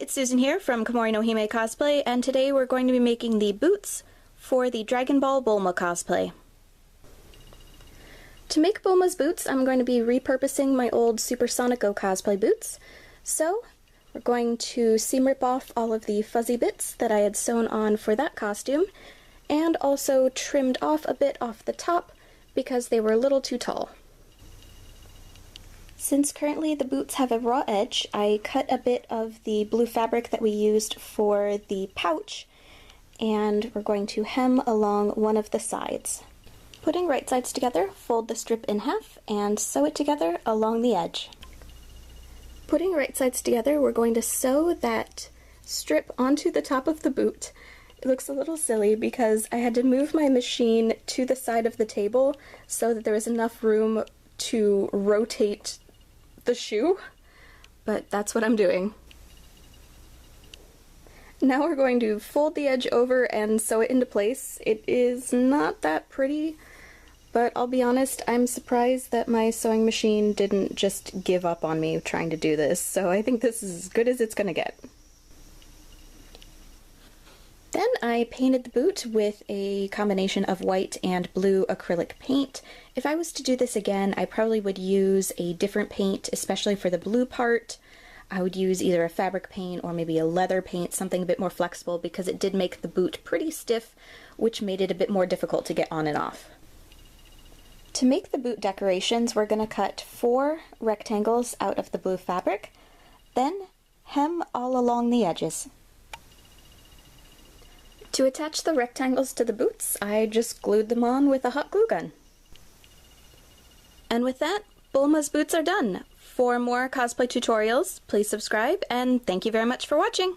it's Susan here from Komori no Hime Cosplay, and today we're going to be making the boots for the Dragon Ball Bulma cosplay. To make Bulma's boots, I'm going to be repurposing my old Supersonico cosplay boots. So, we're going to seam rip off all of the fuzzy bits that I had sewn on for that costume, and also trimmed off a bit off the top because they were a little too tall. Since currently the boots have a raw edge, I cut a bit of the blue fabric that we used for the pouch, and we're going to hem along one of the sides. Putting right sides together, fold the strip in half and sew it together along the edge. Putting right sides together, we're going to sew that strip onto the top of the boot. It looks a little silly because I had to move my machine to the side of the table so that there was enough room to rotate the shoe, but that's what I'm doing. Now we're going to fold the edge over and sew it into place. It is not that pretty, but I'll be honest, I'm surprised that my sewing machine didn't just give up on me trying to do this, so I think this is as good as it's gonna get. Then I painted the boot with a combination of white and blue acrylic paint. If I was to do this again, I probably would use a different paint, especially for the blue part. I would use either a fabric paint or maybe a leather paint, something a bit more flexible, because it did make the boot pretty stiff, which made it a bit more difficult to get on and off. To make the boot decorations, we're going to cut 4 rectangles out of the blue fabric, then hem all along the edges. To attach the rectangles to the boots, I just glued them on with a hot glue gun. And with that, Bulma's boots are done. For more cosplay tutorials, please subscribe, and thank you very much for watching!